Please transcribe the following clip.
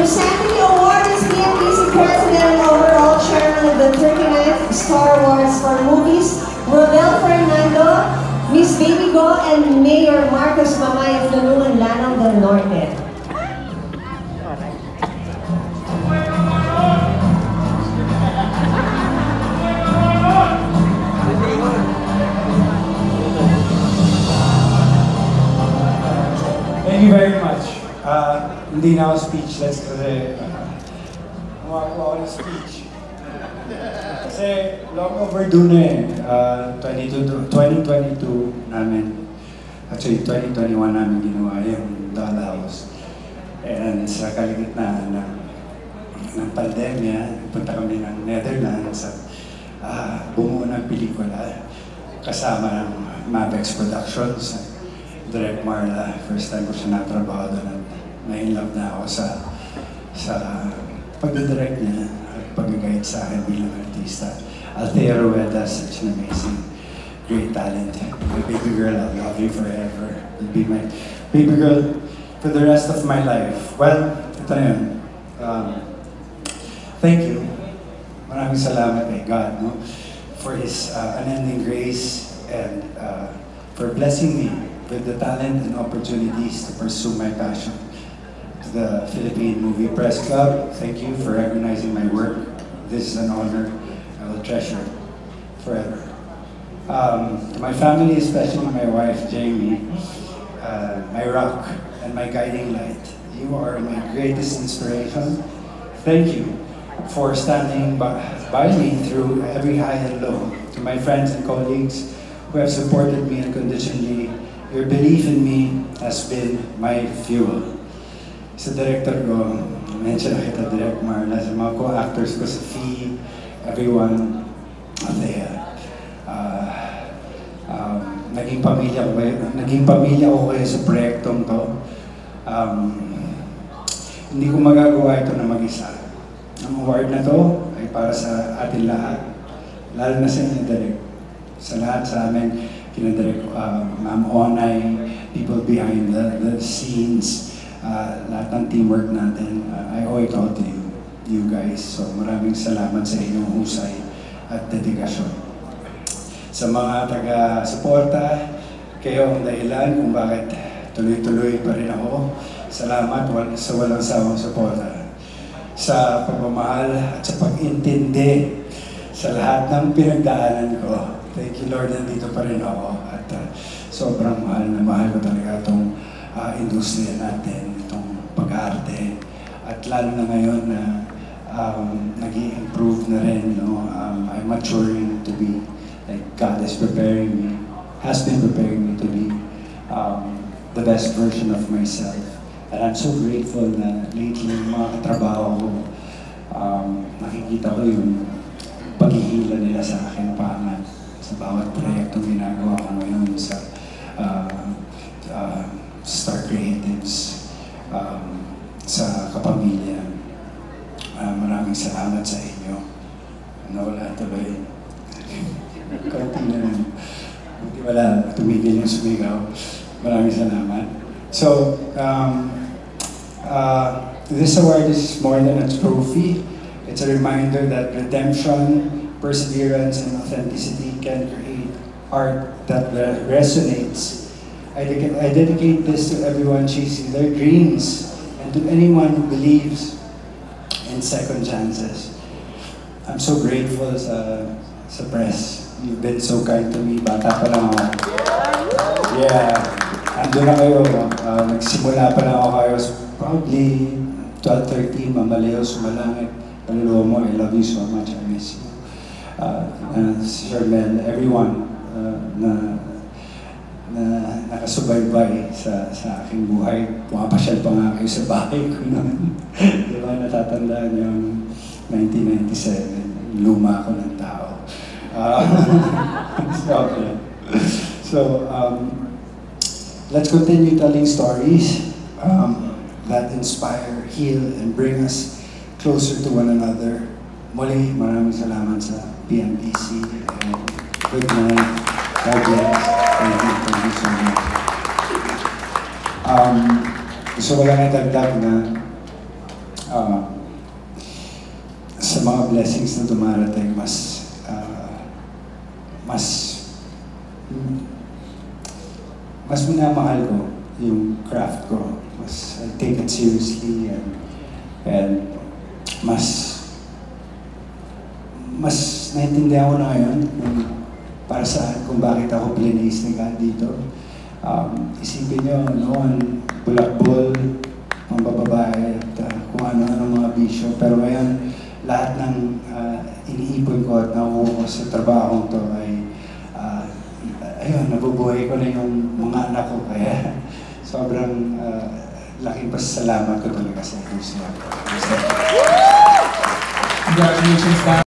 Presenting the award is PMPC President and overall Chairman of the 39th Star Awards for Movies, Rodel Fernando, Miss Baby Go, and Mayor Marcos Mamay of Lunungan, Lanao del Norte. Thank you very much. Hindi na ako speechless kasi makakuha ako ng speech. Kasi long overdue na eh. 2022 namin, actually 2021 namin ginawa yung Dollhouse. And sa kaligitnaan ng pandemya, punta kami ng Netherlands at bumuo ng pelikula kasama ng Mabex Productions. Direct Marla, first time ko siya natrabaho doon at na-in-love na ako sa pag-direct niya at pag-guide sa akin bilang artista. Althea Rueda, such an amazing, great talent. My baby girl, I'll love you forever. You'll be my baby girl for the rest of my life. Well, ito na yun. Thank you. Maraming salamat kay God, no? For His unending grace and for blessing me with the talent and opportunities to pursue my passion. To the Philippine Movie Press Club, thank you for recognizing my work. This is an honor I will treasure forever. To my family, especially my wife, Jamie, my rock and my guiding light. You are my greatest inspiration. Thank you for standing by me through every high and low. To my friends and colleagues who have supported me unconditionally, your belief in me has been my fuel. Sa director ko, mention na kita, Direct Marla, sa mga co-actors ko, sa Fee, everyone, Althea. Naging pamilya ko kayo sa proyektong to. Hindi ko magagawa ito na mag-isa. Ang award na to ay para sa atin lahat, lalo na sa inyo, Direct. Sa lahat sa amin, kinadirect Ma'am Onay, people behind the scenes, lahat ng teamwork natin. I owe it all to you guys. So maraming salamat sa inyong husay at dedikasyon. Sa mga taga-suporta, kayo ang dahilan kung bakit tuloy-tuloy pa rin ako. Salamat sa walang sawang suporta. Sa pagmamahal at sa pag-intindi sa lahat ng pinagdaanan ko. Thank you, Lord, nandito pa rin ako at sobrang mahal na mahal ko talaga itong industriya natin, itong pag-arte. At lalo na ngayon na nag-i-improve na rin, no? I'm maturing to be, like God is preparing me, has been preparing me to be the best version of myself. And I'm so grateful na lately yung mga katrabaho ko, nakikita ko yung paghihila nila sa akin pangat. Sa bawat proyektong ginagawa ko ngayon sa Star Creatives, sa kapamilya. Maraming salamat sa inyo. Nawala tuloy. Kaunti na lang. Buti wala, tumigil yung sumigaw. Maraming salamat. So, this award is more than a trophy. It's a reminder that redemption, perseverance, and authenticity can create art that resonates. I dedicate this to everyone chasing their dreams and to anyone who believes in second chances. I'm so grateful sa press. You've been so kind to me. Bata pa lang ako. Yeah. Andun na kayo. Nagsimula pa lang ako kayo. Probably 12, 13, Mamalayo, Sumalangit. Paluluwa mo, I love you so much. I miss you. Charmel, everyone na nakasubaybay sa aking buhay. Pumapasyal pa nga kayo sa bahay ko noon. Di ba, natatandaan yung 1997, luma ako ng tao. So, let's continue telling stories that inspire, heal, and bring us closer to one another. Muli, maraming salamat sa PMPC. Good night. God bless. Thank you so much. Gusto ko lang itagdag na sa mga blessings na dumarating, mas minamahal ko yung craft ko. I take it seriously and mas naintindihan ko na ngayon para saan, kung bakit ako plinase ni God dito. Isipin nyo, noon, bulakbol, mga bababae, at kung ano-ano mga bisyo. Pero ngayon, lahat ng iniipon ko at nakuha ko sa trabaho to ay, ayun, nabubuhay ko na yung mga anak ko. Kaya sobrang laking pasasalamat ko talaga sa industry. Congratulations,